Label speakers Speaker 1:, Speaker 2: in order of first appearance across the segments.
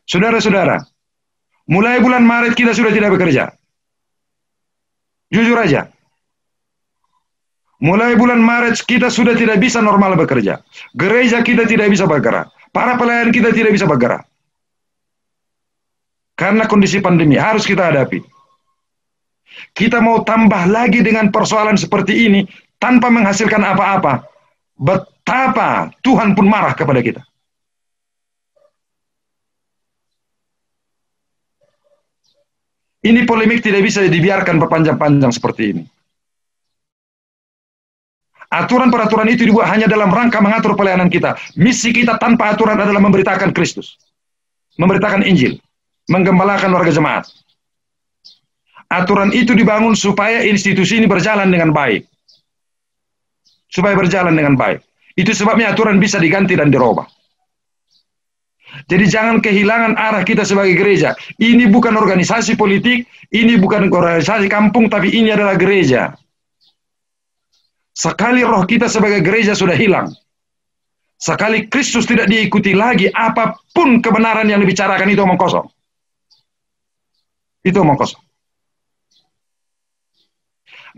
Speaker 1: Saudara-saudara, mulai bulan Maret kita sudah tidak bekerja. Jujur aja. Mulai bulan Maret kita sudah tidak bisa normal bekerja. Gereja kita tidak bisa bergerak. Para pelayan kita tidak bisa bergerak. Karena kondisi pandemi harus kita hadapi. Kita mau tambah lagi dengan persoalan seperti ini tanpa menghasilkan apa-apa. Betapa Tuhan pun marah kepada kita. Ini polemik tidak bisa dibiarkan berpanjang-panjang seperti ini. Aturan-peraturan itu dibuat hanya dalam rangka mengatur pelayanan kita. Misi kita tanpa aturan adalah memberitakan Kristus. Memberitakan Injil. Menggembalakan warga jemaat. Aturan itu dibangun supaya institusi ini berjalan dengan baik. Supaya berjalan dengan baik. Itu sebabnya aturan bisa diganti dan dirubah. Jadi jangan kehilangan arah kita sebagai gereja. Ini bukan organisasi politik, ini bukan organisasi kampung, tapi ini adalah gereja. Sekali roh kita sebagai gereja sudah hilang. Sekali Kristus tidak diikuti lagi, apapun kebenaran yang dibicarakan itu omong kosong. Itu omong kosong.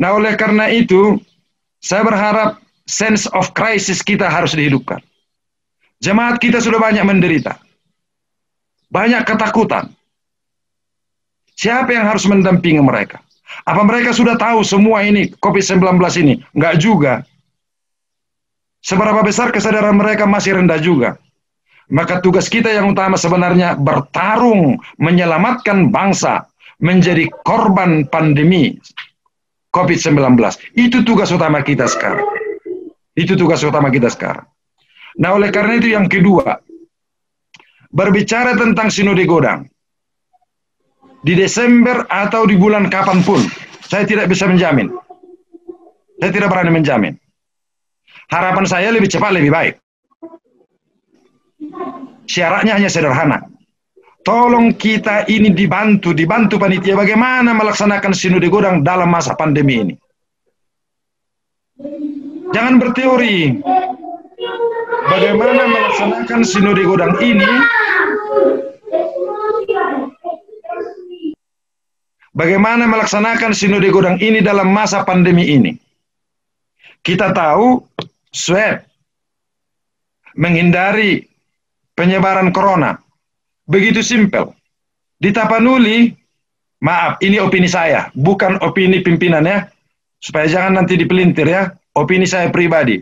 Speaker 1: Nah, oleh karena itu, saya berharap sense of crisis kita harus dihidupkan. Jemaat kita sudah banyak menderita. Banyak ketakutan. Siapa yang harus mendampingi mereka? Apa mereka sudah tahu semua ini, COVID-19 ini? Enggak juga. Seberapa besar kesadaran mereka masih rendah juga. Maka tugas kita yang utama sebenarnya bertarung menyelamatkan bangsa menjadi korban pandemi COVID-19. Itu tugas utama kita sekarang. Itu tugas utama kita sekarang. Nah, oleh karena itu yang kedua, berbicara tentang sinode Godang. Di Desember atau di bulan kapanpun, saya tidak bisa menjamin. Saya tidak berani menjamin. Harapan saya lebih cepat, lebih baik. Syaratnya hanya sederhana. Tolong kita ini dibantu panitia bagaimana melaksanakan sinode Godang dalam masa pandemi ini. Jangan berteori. Bagaimana melaksanakan sinode Godang ini? Bagaimana melaksanakan sinode Godang ini dalam masa pandemi ini? Kita tahu swab menghindari penyebaran corona. Begitu simpel. Di Tapanuli, maaf, ini opini saya, bukan opini pimpinan ya. Supaya jangan nanti dipelintir ya, opini saya pribadi.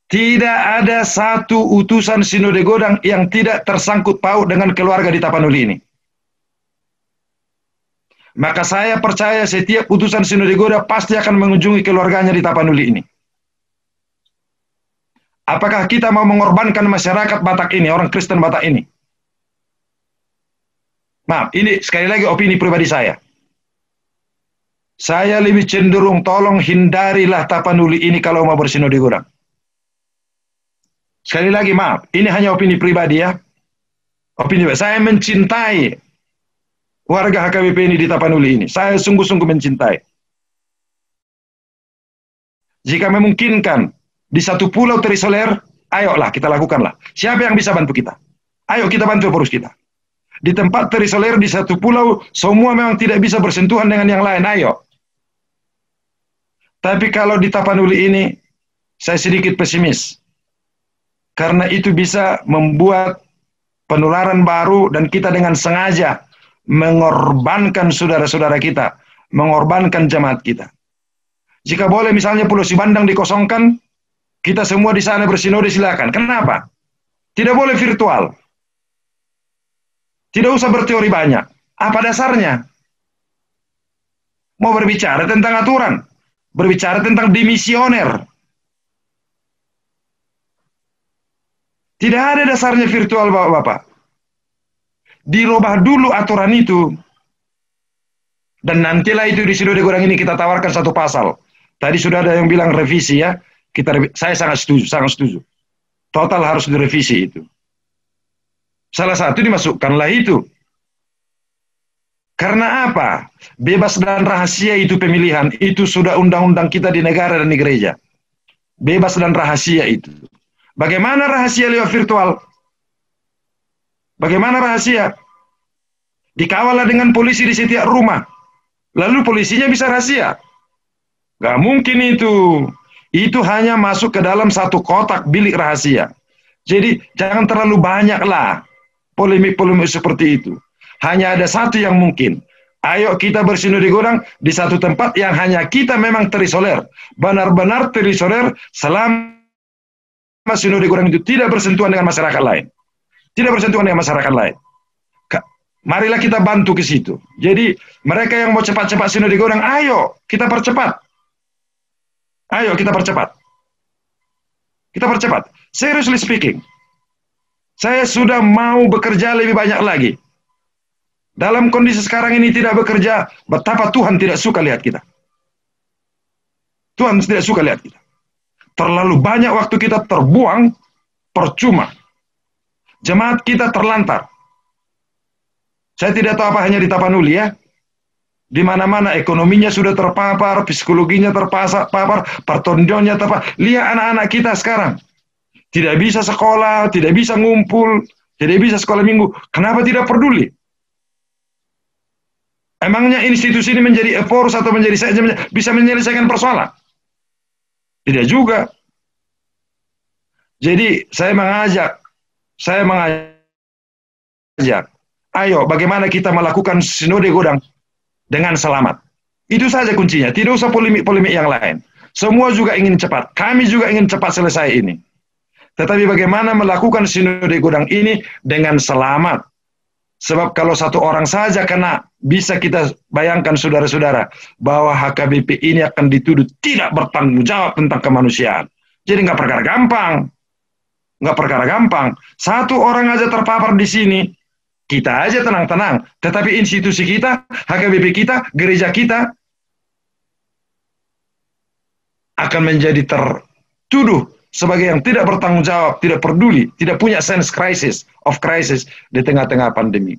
Speaker 1: Tidak ada satu utusan sinode Godang yang tidak tersangkut paut dengan keluarga di Tapanuli ini. Maka saya percaya setiap utusan sinode Godang pasti akan mengunjungi keluarganya di Tapanuli ini. Apakah kita mau mengorbankan masyarakat Batak ini, orang Kristen Batak ini? Maaf, ini sekali lagi opini pribadi saya. Saya lebih cenderung tolong hindarilah Tapanuli ini kalau mau bersinode Godang. Sekali lagi maaf, ini hanya opini pribadi ya. Opini saya mencintai warga HKBP ini di Tapanuli ini. Saya sungguh-sungguh mencintai. Jika memungkinkan di satu pulau terisolir, ayolah kita lakukanlah. Siapa yang bisa bantu kita? Ayo kita bantu pengurus kita. Di tempat terisolir di satu pulau, semua memang tidak bisa bersentuhan dengan yang lain. Ayo. Tapi kalau di Tapanuli ini, saya sedikit pesimis. Karena itu bisa membuat penularan baru dan kita dengan sengaja mengorbankan saudara-saudara kita, mengorbankan jemaat kita. Jika boleh misalnya Pulau Sibandang dikosongkan, kita semua di sana bersinode silakan. Kenapa? Tidak boleh virtual. Tidak usah berteori banyak. Apa dasarnya? Mau berbicara tentang aturan, berbicara tentang dimisioner. Tidak ada dasarnya virtual, Bapak-Bapak. Dirubah dulu aturan itu. Dan nantilah itu di sinode Godang ini kita tawarkan satu pasal. Tadi sudah ada yang bilang revisi ya. Saya sangat setuju. Total harus direvisi itu. Salah satu dimasukkanlah itu. Karena apa? Bebas dan rahasia itu pemilihan. Itu sudah undang-undang kita di negara dan di gereja. Bebas dan rahasia itu. Bagaimana rahasia lewat virtual? Bagaimana rahasia? Dikawal dengan polisi di setiap rumah. Lalu polisinya bisa rahasia? Gak mungkin itu. Itu hanya masuk ke dalam satu kotak bilik rahasia. Jadi jangan terlalu banyak lah polemik-polemik seperti itu. Hanya ada satu yang mungkin. Ayo kita bersinode godang di satu tempat yang hanya kita memang terisolir. Benar-benar terisolir selama sinode godang itu tidak bersentuhan dengan masyarakat lain. Tidak bersentuhan dengan masyarakat lain. Marilah kita bantu ke situ. Jadi mereka yang mau cepat-cepat sinode godang, ayo kita percepat. Ayo kita percepat. Kita percepat. Seriously speaking, saya sudah mau bekerja lebih banyak lagi. Dalam kondisi sekarang ini tidak bekerja, betapa Tuhan tidak suka lihat kita. Tuhan tidak suka lihat kita. Terlalu banyak waktu kita terbuang, percuma. Jemaat kita terlantar. Saya tidak tahu apa hanya di Tapanuli ya. Di mana-mana ekonominya sudah terpapar, psikologinya terpapar, pertontonnya terpapar. Lihat anak-anak kita sekarang. Tidak bisa sekolah, tidak bisa ngumpul, tidak bisa sekolah minggu. Kenapa tidak peduli? Emangnya institusi ini menjadi eforce atau bisa menyelesaikan persoalan? Tidak juga. Jadi saya mengajak, ayo bagaimana kita melakukan sinode godang dengan selamat. Itu saja kuncinya, tidak usah polemik-polemik yang lain. Semua juga ingin cepat, kami juga ingin cepat selesai ini. Tetapi bagaimana melakukan sinode godang ini dengan selamat. Sebab kalau satu orang saja kena, bisa kita bayangkan saudara-saudara, bahwa HKBP ini akan dituduh tidak bertanggung jawab tentang kemanusiaan. Jadi nggak perkara gampang. Nggak perkara gampang. Satu orang aja terpapar di sini, kita aja tenang-tenang. Tetapi institusi kita, HKBP kita, gereja kita, akan menjadi tertuduh sebagai yang tidak bertanggung jawab, tidak peduli, tidak punya sense of crisis di tengah-tengah pandemi.